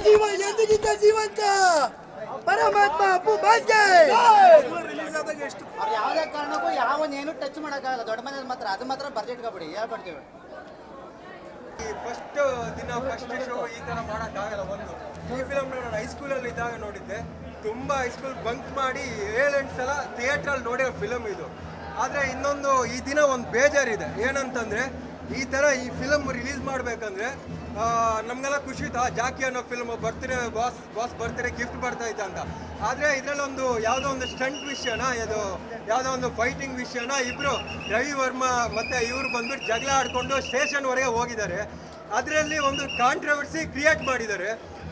ಜೀವ ಎಂದಿಗಿಂತ ಜೀವಂತ ಪರಮಾತ್ಮ ಅಪ್ಪು ಬಾಸ್ಗೆ ಅವ್ರು ಯಾವುದೇ ಕಾರಣಕ್ಕೂ ಯಾವನೇನು ಟಚ್ ಮಾಡೋಕ್ಕಾಗಲ್ಲ. ದೊಡ್ಡ ಮನೇಲಿ ಮಾತ್ರ ಅದು ಮಾತ್ರ ಬರ್ದಿಟ್ಕೊಬಿಡಿ, ಹೇಳ್ಬಿಡ್ತೀವಿ. ಈ ಫಸ್ಟ್ ದಿನ ಫಸ್ಟ್ ಶೋ ಈ ಥರ ಮಾಡೋಕ್ಕಾಗಲ್ಲ. ಒಂದು ಈ ಫಿಲಮ್ ನಾನು ಹೈಸ್ಕೂಲಲ್ಲಿ ಇದ್ದಾಗ ನೋಡಿದ್ದೆ. ತುಂಬ ಹೈಸ್ಕೂಲ್ ಬಂಕ್ ಮಾಡಿ 7-8 ಸಲ ಥಿಯೇಟ್ರಲ್ಲಿ ನೋಡಿರೋ ಫಿಲಮ್ ಇದು. ಆದರೆ ಇನ್ನೊಂದು ಈ ದಿನ ಒಂದು ಬೇಜಾರಿದೆ. ಏನಂತಂದರೆ ಈ ಥರ ಈ ಫಿಲಮ್ ರಿಲೀಸ್ ಮಾಡಬೇಕಂದ್ರೆ ನಮಗೆಲ್ಲ ಖುಷಿ ಇತ್ತು. ಜಾಕಿ ಅನ್ನೋ ಫಿಲ್ಮ್ ಬರ್ತಿರೋ ಬಾಸ್ ಬರ್ತಿರೋ ಗಿಫ್ಟ್ ಬರ್ತಾ ಇತ್ತು ಅಂತ. ಆದರೆ ಇದರಲ್ಲೊಂದು ಯಾವುದೋ ಒಂದು ಸ್ಟಂಟ್ ವಿಷಯನ, ಇದು ಯಾವುದೋ ಒಂದು ಫೈಟಿಂಗ್ ವಿಷಯನ ಇಬ್ಬರು ರವಿ ವರ್ಮಾ ಮತ್ತು ಇವರು ಬಂದ್ಬಿಟ್ಟು ಜಗಳ ಆಡಿಕೊಂಡು ಸ್ಟೇಷನ್ವರೆಗೆ ಹೋಗಿದ್ದಾರೆ. ಅದರಲ್ಲಿ ಒಂದು ಕಾಂಟ್ರವರ್ಸಿ ಕ್ರಿಯೇಟ್ ಮಾಡಿದ್ದಾರೆ.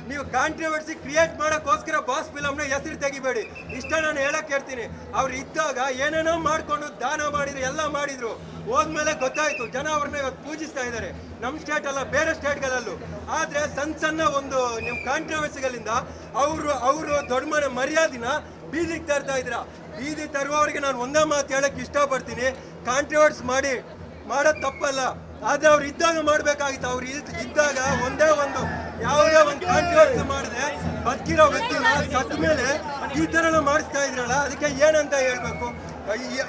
ನೀವು ಕಾಂಟ್ರವರ್ಸಿ ಕ್ರಿಯೇಟ್ ಮಾಡೋಕ್ಕೋಸ್ಕರ ಬಾಸ್ ಫಿಲಮ್ನ ಹೆಸರು ತೆಗಿಬೇಡಿ. ಇಷ್ಟ ನಾನು ಹೇಳಕ್ಕೆ ಹೇಳ್ತೀನಿ. ಅವ್ರು ಇದ್ದಾಗ ಏನೇನೋ ಮಾಡಿಕೊಂಡು ದಾನ ಮಾಡಿದ್ರು, ಎಲ್ಲ ಮಾಡಿದರು. ಹೋದ್ಮೇಲೆ ಗೊತ್ತಾಯಿತು ಜನ ಅವ್ರನ್ನ ಇವತ್ತು ಪೂಜಿಸ್ತಾ ಇದ್ದಾರೆ, ನಮ್ಮ ಸ್ಟೇಟ್ ಅಲ್ಲ ಬೇರೆ ಸ್ಟೇಟ್ಗಳಲ್ಲೂ. ಆದರೆ ಸಣ್ಣ ಒಂದು ನಿಮ್ಮ ಕಾಂಟ್ರವರ್ಸಿಗಳಿಂದ ಅವರು ದೊಡ್ಡ ಮನೆ ಮರ್ಯಾದಿನ ಬೀದಿಗೆ ತರ್ತಾ ಇದ್ದೀರಾ. ಬೀದಿ ತರುವವರಿಗೆ ನಾನು ಒಂದೇ ಮಾತು ಹೇಳಕ್ಕೆ ಇಷ್ಟಪಡ್ತೀನಿ, ಕಾಂಟ್ರವರ್ಸ್ ಮಾಡೋದು ತಪ್ಪಲ್ಲ. ಆದರೆ ಅವ್ರು ಇದ್ದಾಗ ಮಾಡಬೇಕಾಗಿತ್ತು. ಅವ್ರು ಇದ್ದಾಗ ಒಂದೇ ಒಂದು ಯಾವುದೇ ಒಂದು ಕಾಂಟ್ರವರ್ಸಿ ಮಾಡಿದೆ ಬದುಕಿರೋ ವ್ಯಕ್ತಿನ ಸತ್ತ ಮೇಲೆ ಈ ಥರ ಮಾಡಿಸ್ತಾ ಇದ್ರಲ್ಲ, ಅದಕ್ಕೆ ಏನಂತ ಹೇಳ್ಬೇಕು.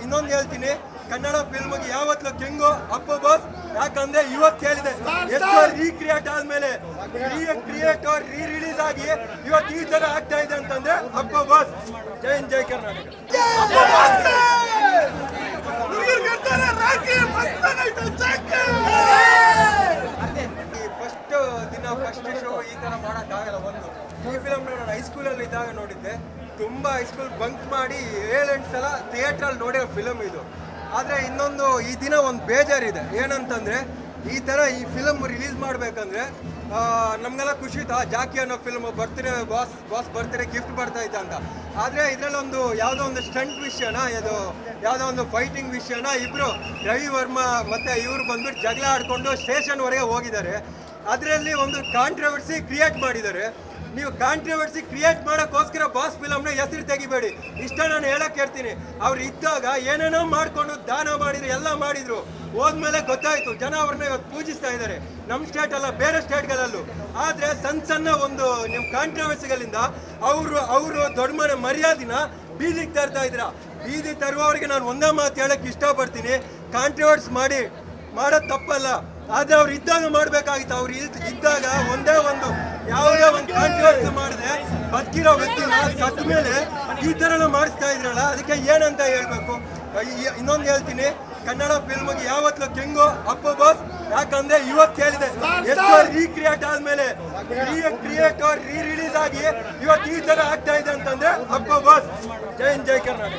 ಇನ್ನೊಂದು ಹೇಳ್ತೀನಿ, ಕನ್ನಡ ಫಿಲ್ಮ್ಗೆ ಯಾವತ್ತೂ ಕೆಂಗು ಅಪ್ಪು ಬಾಸ್. ಯಾಕಂದ್ರೆ ಇವತ್ತು ಹೇಳಿದೆ, ಎಷ್ಟೋ ರೀಕ್ರಿಯೇಟ್ ಆದ್ಮೇಲೆ ರಿಲೀಸ್ ಆಗಿ ಇವತ್ತು ಈ ತರ ಆಗ್ತಾ ಇದೆ ಅಂತಂದ್ರೆ ಅಪ್ಪು ಬಾಸ್. ಜೈ ಹಿಂದ್, ಜೈ ಕರ್ನಾಟಕ. ಈ ಫಸ್ಟ್ ದಿನ ಫಸ್ಟ್ ಶೋ ಈ ತರ ಮಾಡೋಕ್ಕಾಗಲ್ಲ. ಒಂದು ಈ ಫಿಲಮ್ ನಾನು ಹೈಸ್ಕೂಲಲ್ಲಿ ಇದ್ದಾಗ ನೋಡಿದ್ದೆ. ತುಂಬ ಹೈಸ್ಕೂಲ್ ಬಂಕ್ ಮಾಡಿ 7-8 ಸಲ ಥಿಯೇಟ್ರಲ್ಲಿ ನೋಡಿರೋ ಫಿಲಮ್ ಇದು. ಆದರೆ ಇನ್ನೊಂದು ಈ ದಿನ ಒಂದು ಬೇಜಾರಿದೆ. ಏನಂತಂದರೆ ಈ ಥರ ಈ ಫಿಲಮ್ ರಿಲೀಸ್ ಮಾಡಬೇಕಂದ್ರೆ ನಮಗೆಲ್ಲ ಖುಷಿ ಇತ್ತು. ಜಾಕಿ ಅನ್ನೋ ಫಿಲ್ಮ್ ಬರ್ತಿರೋ ಬಾಸ್ ಬರ್ತಿರೋ ಗಿಫ್ಟ್ ಬರ್ತಾ ಇತ್ತು ಅಂತ. ಆದರೆ ಇದರಲ್ಲೊಂದು ಯಾವುದೋ ಒಂದು ಸ್ಟಂಟ್ ವಿಷಯನ, ಇದು ಯಾವುದೋ ಒಂದು ಫೈಟಿಂಗ್ ವಿಷಯನ ಇಬ್ಬರು ರವಿ ವರ್ಮಾ ಮತ್ತು ಇವರು ಬಂದ್ಬಿಟ್ಟು ಜಗಳ ಆಡಿಕೊಂಡು ಸ್ಟೇಷನ್ವರೆಗೆ ಹೋಗಿದ್ದಾರೆ. ಅದರಲ್ಲಿ ಒಂದು ಕಾಂಟ್ರವರ್ಸಿ ಕ್ರಿಯೇಟ್ ಮಾಡಿದ್ದಾರೆ. ನೀವು ಕಾಂಟ್ರವರ್ಸಿ ಕ್ರಿಯೇಟ್ ಮಾಡೋಕ್ಕೋಸ್ಕರ ಬಾಸ್ ಫಿಲಮ್ನ ಹೆಸರು ತೆಗಿಬೇಡಿ. ಇಷ್ಟ ನಾನು ಹೇಳಕ್ಕೆ ಹೇಳ್ತೀನಿ. ಅವ್ರು ಇದ್ದಾಗ ಏನೇನೋ ಮಾಡಿಕೊಂಡು ದಾನ ಮಾಡಿದ್ರು, ಎಲ್ಲ ಮಾಡಿದರು. ಹೋದ್ಮೇಲೆ ಗೊತ್ತಾಯಿತು ಜನ ಅವ್ರನ್ನ ಇವತ್ತು ಪೂಜಿಸ್ತಾ ಇದ್ದಾರೆ, ನಮ್ಮ ಸ್ಟೇಟ್ ಅಲ್ಲ ಬೇರೆ ಸ್ಟೇಟ್ಗಳಲ್ಲೂ. ಆದರೆ ಸಣ್ಣ ಒಂದು ನಿಮ್ಮ ಕಾಂಟ್ರವರ್ಸಿಗಳಿಂದ ಅವರು ದೊಡ್ಡ ಮನೆ ಮರ್ಯಾದಿನ ಬೀದಿಗೆ ತರ್ತಾ ಇದ್ದೀರಾ. ಬೀದಿ ತರುವವರಿಗೆ ನಾನು ಒಂದೇ ಮಾತು ಹೇಳಕ್ಕೆ ಇಷ್ಟಪಡ್ತೀನಿ, ಕಾಂಟ್ರವರ್ಸ್ ಮಾಡೋದು ತಪ್ಪಲ್ಲ. ಆದರೆ ಅವ್ರು ಇದ್ದಾಗ ಮಾಡಬೇಕಾಗಿತ್ತು. ಅವ್ರು ಇದ್ದಾಗ ಒಂದೇ ಒಂದು ಯಾವುದೇ ಒಂದು ಕಾಂಟ್ರವರ್ಸಿ ಮಾಡಿದೆ ಬದುಕಿರೋ ವ್ಯಕ್ತಿನ ಸತ್ತ ಮೇಲೆ ಈ ಥರ ಮಾಡಿಸ್ತಾ ಇದ್ರಲ್ಲ, ಅದಕ್ಕೆ ಏನಂತ ಹೇಳ್ಬೇಕು. ಇನ್ನೊಂದು ಹೇಳ್ತೀನಿ, ಕನ್ನಡ ಫಿಲ್ಮ್ಗೆ ಯಾವತ್ತೂ ಕೆಂಗು ಅಪ್ಪು ಬಾಸ್. ಯಾಕಂದ್ರೆ ಇವತ್ತು ಹೇಳಿದೆ, ಎಷ್ಟೋ ರೀಕ್ರಿಯೇಟ್ ಆದ್ಮೇಲೆ ರಿಲೀಸ್ ಆಗಿ ಇವತ್ತು ಈ ತರ ಆಗ್ತಾ ಇದೆ ಅಂತಂದ್ರೆ ಅಪ್ಪು ಬಾಸ್. ಜೈ ಹಿಂದ್, ಜೈ ಕರ್ನಾಟಕ.